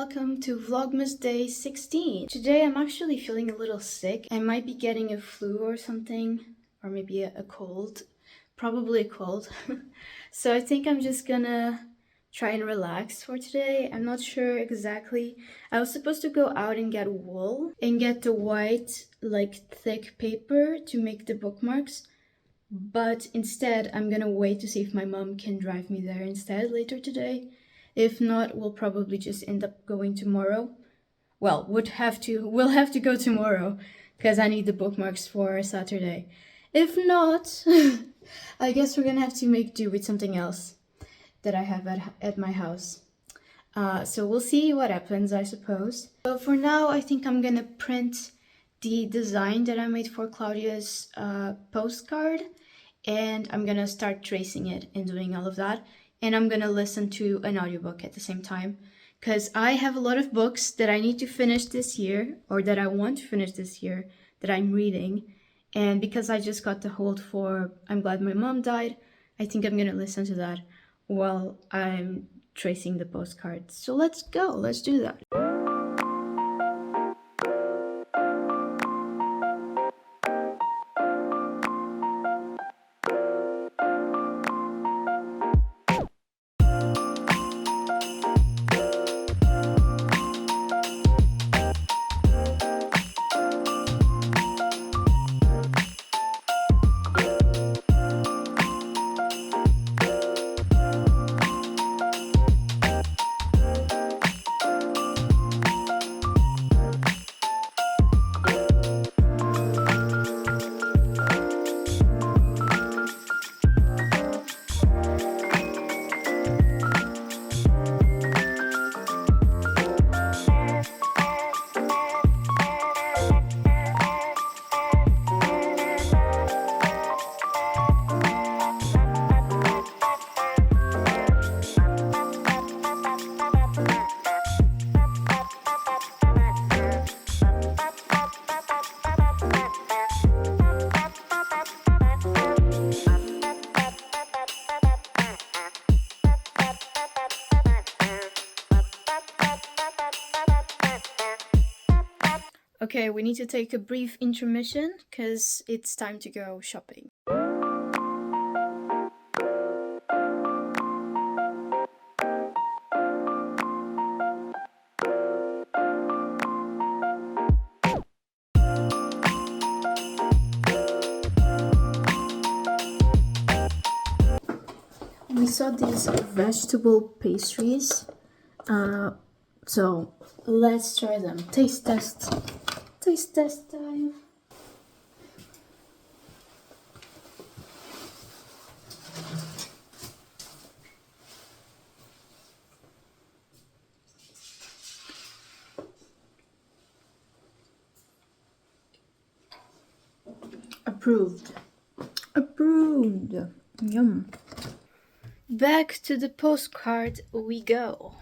welcome to Vlogmas Day 16. Today I'm actually feeling a little sick. I might be getting a flu or something, or maybe a cold. Probably a cold. So I think I'm just gonna try and relax for today. I'm not sure exactly. I was supposed to go out and get wool and get the white, like, thick paper to make the bookmarks. But instead, I'm gonna wait to see if my mom can drive me there instead later today. If not, we'll probably just end up going tomorrow. Well, we'll have to go tomorrow because I need the bookmarks for Saturday. If not, I guess we're gonna have to make do with something else that I have at my house. So we'll see what happens, I suppose. So for now, I think I'm gonna print the design that I made for Claudia's postcard, and I'm gonna start tracing it and doing all of that. And I'm gonna listen to an audiobook at the same time, because I have a lot of books that I need to finish this year, or that I want to finish this year, that I'm reading. And because I just got the hold for I'm Glad My Mom Died, I think I'm gonna listen to that while I'm tracing the postcards. So let's go, let's do that. Okay, we need to take a brief intermission because it's time to go shopping. We saw these vegetable pastries, so let's try them. Taste test time. Approved. Yum. Back to the postcard we go.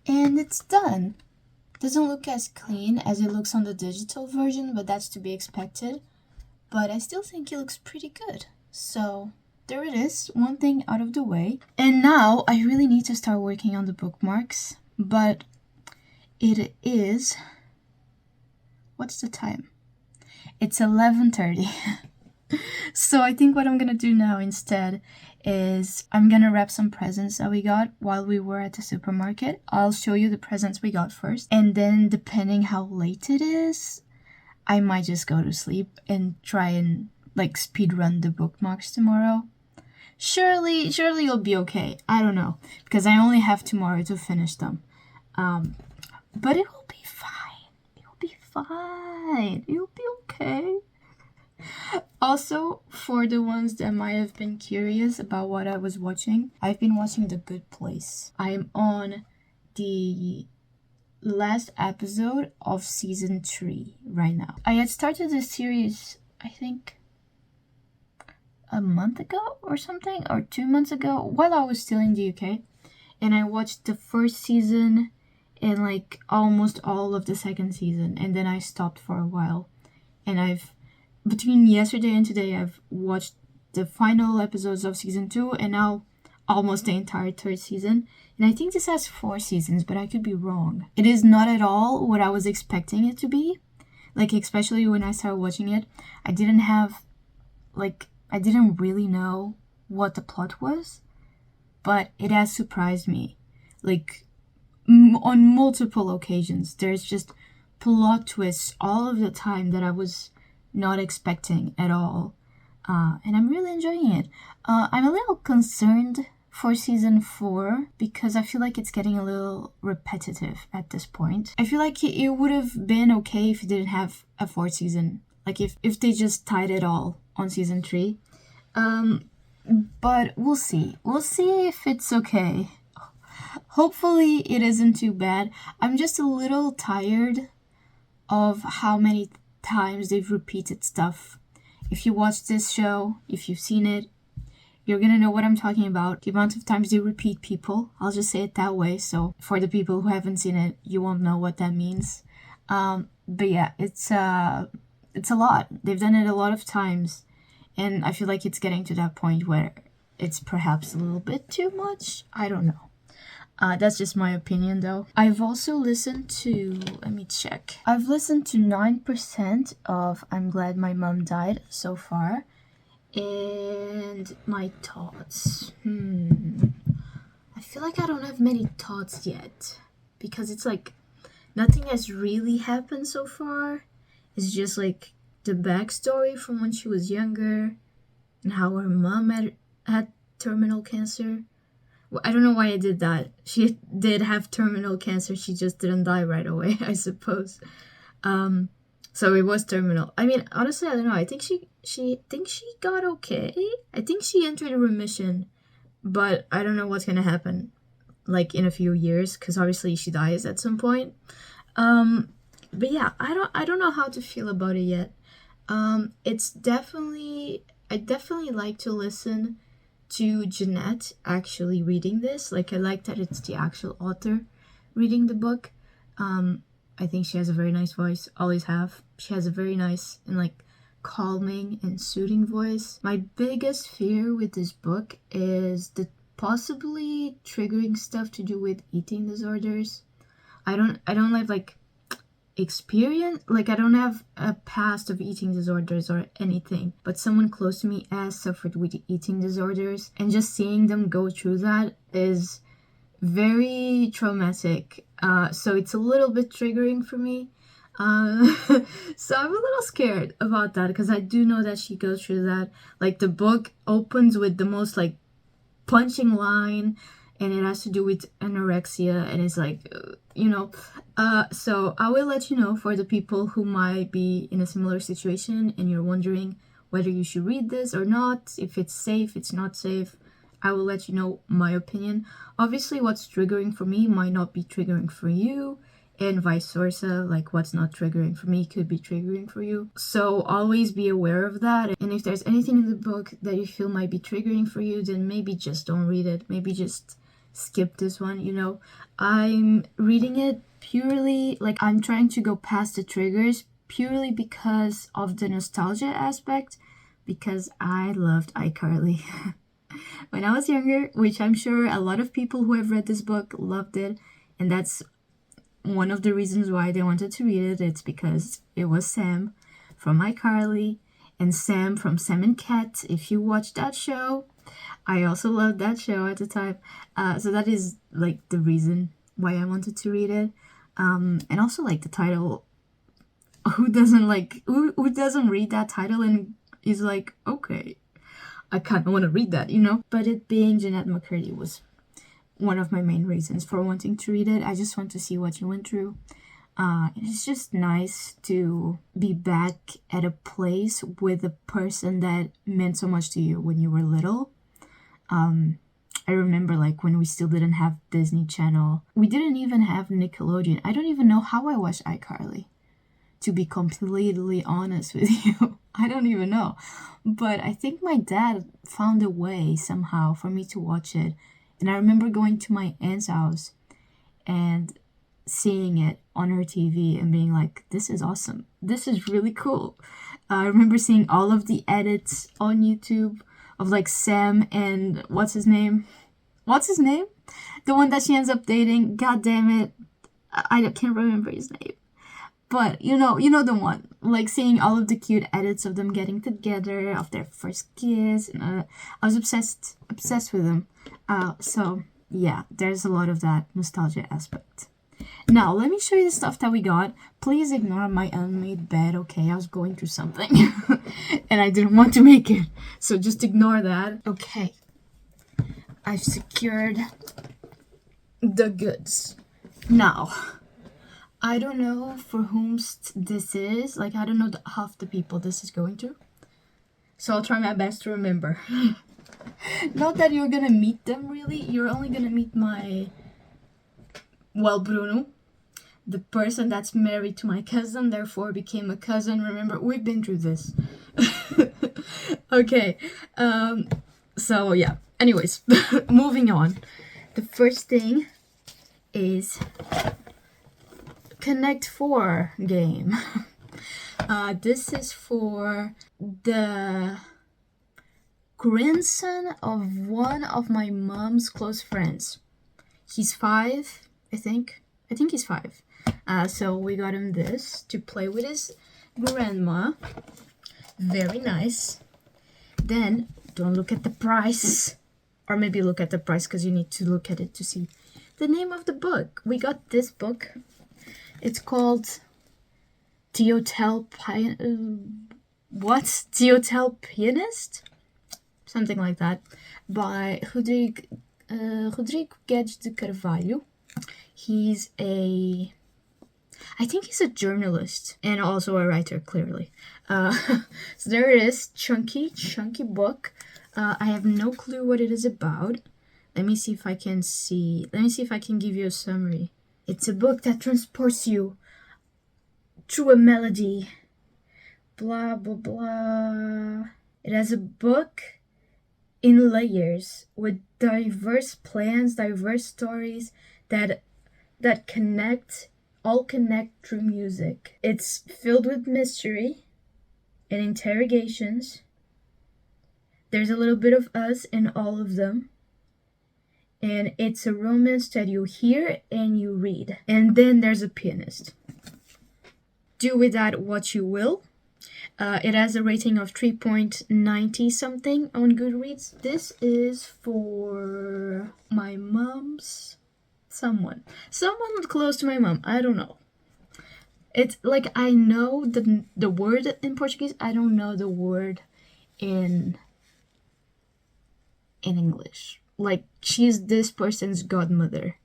And it's done. Doesn't look as clean as it looks on the digital version, but that's to be expected. But I still think it looks pretty good. So there it is, one thing out of the way. And now I really need to start working on the bookmarks, but it is, what's the time? It's 11:30. So I think what I'm gonna do now instead is I'm gonna wrap some presents that we got while we were at the supermarket. I'll show you the presents we got first, and then depending how late it is, I might just go to sleep and try and like speed run the bookmarks tomorrow. Surely it'll be okay. I don't know, because I only have tomorrow to finish them. But it will be fine. It'll be fine. It'll be okay. Also, for the ones that might have been curious about what I was watching, I've been watching The Good Place. I'm on the last episode of season 3 right now. I had started this series, I think, a month ago or something, or 2 months ago, while I was still in the UK, and I watched the first season and like almost all of the second season, and then I stopped for a while, and between yesterday and today I've watched the final episodes of season 2 and now almost the entire third season, and I think this has 4 seasons, but I could be wrong. It is not at all what I was expecting it to be, like especially when I started watching it. I didn't really know what the plot was, but it has surprised me, like on multiple occasions. There's just plot twists all of the time that I was not expecting at all, and I'm really enjoying it. I'm a little concerned for season 4 because I feel like it's getting a little repetitive at this point. I feel like it would have been okay if it didn't have a 4th season, like if they just tied it all on season 3. But we'll see if it's okay. Hopefully it isn't too bad. I'm just a little tired of how many times they've repeated stuff. If you watch this show, if you've seen it, you're gonna know what I'm talking about. The amount of times they repeat people. I'll just say it that way, so for the people who haven't seen it, you won't know what that means. But yeah, it's a lot. They've done it a lot of times, and I feel like it's getting to that point where it's perhaps a little bit too much. I don't know. That's just my opinion though. I've also listened to, let me check. I've listened to 9% of I'm Glad My Mom Died so far. And my thoughts. I feel like I don't have many thoughts yet, because it's like nothing has really happened so far. It's just like the backstory from when she was younger and how her mom had terminal cancer. Well, I don't know why I did that. She did have terminal cancer. She just didn't die right away, I suppose. So it was terminal. I mean, honestly, I don't know. I think she got okay. I think she entered a remission, but I don't know what's gonna happen, like in a few years, because obviously she dies at some point. But yeah, I don't know how to feel about it yet. I definitely like to listen to Jeanette actually reading this. Like, I like that it's the actual author reading the book. I think she has a very nice voice, always have. She has a very nice and like calming and soothing voice. My biggest fear with this book is the possibly triggering stuff to do with eating disorders. I don't have like experience, like I don't have a past of eating disorders or anything, but someone close to me has suffered with eating disorders, and just seeing them go through that is very traumatic. So it's a little bit triggering for me. So I'm a little scared about that, because I do know that she goes through that. Like, the book opens with the most like punching line, and it has to do with anorexia, and it's like, so I will let you know, for the people who might be in a similar situation and you're wondering whether you should read this or not, if it's safe, it's not safe. I will let you know my opinion. Obviously, what's triggering for me might not be triggering for you, and vice versa. Like, what's not triggering for me could be triggering for you. So always be aware of that. And if there's anything in the book that you feel might be triggering for you, then maybe just don't read it. Maybe just skip this one, I'm reading it purely, like, I'm trying to go past the triggers purely because of the nostalgia aspect, because I loved iCarly. When I was younger, which I'm sure a lot of people who have read this book loved it, and that's one of the reasons why they wanted to read it. It's because it was Sam from iCarly, and Sam from Sam and Cat. If you watch that show, I also loved that show at the time. So that is like the reason why I wanted to read it. And also like the title. Who doesn't read that title and is like, okay, I kind of want to read that, you know? But it being Jeanette McCurdy was one of my main reasons for wanting to read it. I just want to see what you went through. It's just nice to be back at a place with a person that meant so much to you when you were little. I remember like when we still didn't have Disney Channel. We didn't even have Nickelodeon. I don't even know how I watched iCarly, to be completely honest with you. I don't even know. But I think my dad found a way somehow for me to watch it. And I remember going to my aunt's house and seeing it on her TV and being like, this is awesome. This is really cool. I remember seeing all of the edits on YouTube of like Sam and what's his name? The one that she ends up dating. God damn it. I can't remember his name. But you know the one. Like seeing all of the cute edits of them getting together, of their first kiss. And, I was obsessed with them. So yeah, there's a lot of that nostalgia aspect. Now, let me show you the stuff that we got. Please ignore my unmade bed, okay? I was going through something. And I didn't want to make it. So just ignore that. Okay. I've secured the goods. Now, I don't know for whom this is. Like, I don't know half the people this is going to. So I'll try my best to remember. Not that you're gonna meet them, really. You're only gonna meet Bruno. The person that's married to my cousin, therefore became a cousin. Remember, we've been through this. Okay. So, yeah. Anyways, moving on. The first thing is Connect 4 game. This is for the grandson of one of my mom's close friends. He's 5, I think. I think he's 5. So we got him this to play with his grandma. Very nice. Then, don't look at the price. Or maybe look at the price because you need to look at it to see the name of the book. We got this book. It's called The Hotel Pianist? Something like that. By Rodrigo Guedes de Carvalho. I think he's a journalist and also a writer, clearly. So there it is, chunky book. I have no clue what it is about. Let me see if I can give you a summary. It's a book that transports you through a melody. Blah, blah, blah. It has a book in layers with diverse plans, diverse stories that all connect through music. It's filled with mystery and interrogations. There's a little bit of us in all of them. And it's a romance that you hear and you read. And then there's a pianist. Do with that what you will. It has a rating of 3.90 something on Goodreads. This is for my mom's someone close to my mom. I don't know. It's like I know the word in Portuguese. I don't know the word in English. Like, she's this person's godmother.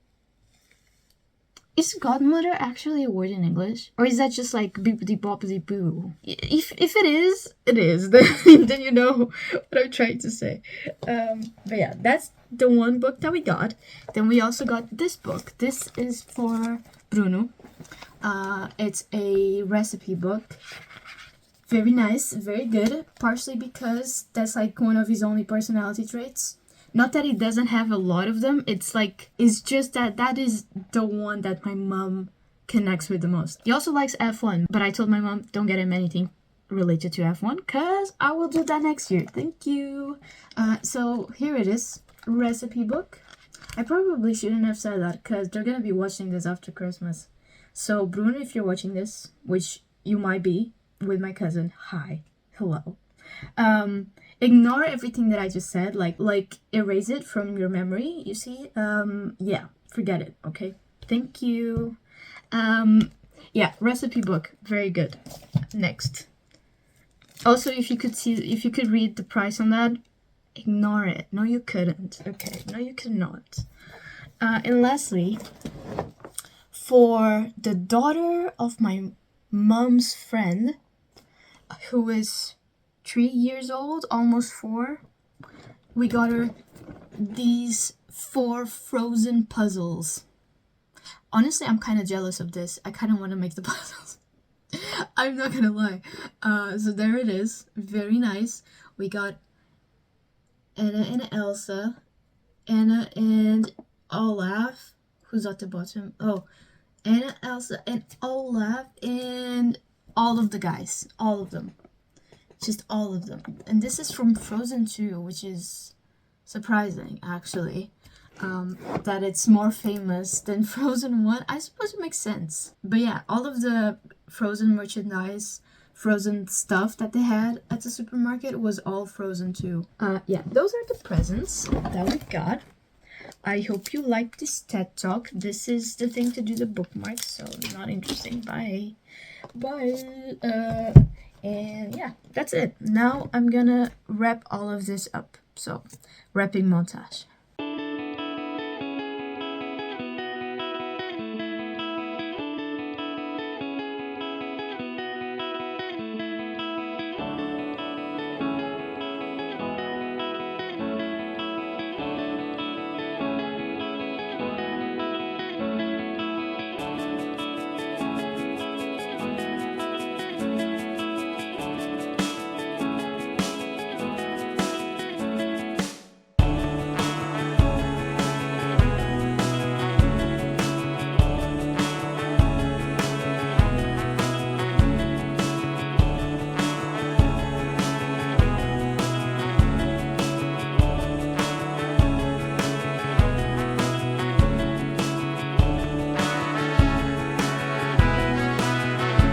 Is godmother actually a word in English? Or is that just like bippity boppity boo? If it is, it is. Then you know what I'm trying to say. But yeah, that's the one book that we got. Then we also got this book. This is for Bruno. It's a recipe book. Very nice, very good. Partially because that's like one of his only personality traits. Not that he doesn't have a lot of them. It's just that is the one that my mom connects with the most. He also likes F1, but I told my mom, don't get him anything related to F1 because I will do that next year. Thank you. So here it is, recipe book. I probably shouldn't have said that because they're gonna be watching this after Christmas. So Bruno, if you're watching this, which you might be, with my cousin, hi, hello. Ignore everything that I just said, like erase it from your memory, you see. Yeah, forget it, okay? Thank you. Yeah, recipe book, very good. Next. Also, if you could read the price on that, ignore it. No, you couldn't. Okay, no, you could not. And lastly, for the daughter of my mom's friend, who is 3 years old, almost 4, we got her these 4 Frozen puzzles. Honestly, I'm kind of jealous of this. I kind of want to make the puzzles. I'm not gonna lie. So there it is. Very nice. We got Anna and Elsa, Anna and Olaf. Who's at the bottom? Oh, Anna, Elsa, and Olaf, and all of the guys. All of them. Just all of them. And this is from Frozen 2, which is surprising, actually. That it's more famous than Frozen 1. I suppose it makes sense. But yeah, all of the Frozen merchandise, Frozen stuff that they had at the supermarket was all Frozen 2. Yeah, those are the presents that we got. I hope you liked this TED Talk. This is the thing to do the bookmarks, so not interesting. Bye. Bye. And yeah, that's it. Now I'm gonna wrap all of this up. So, wrapping montage.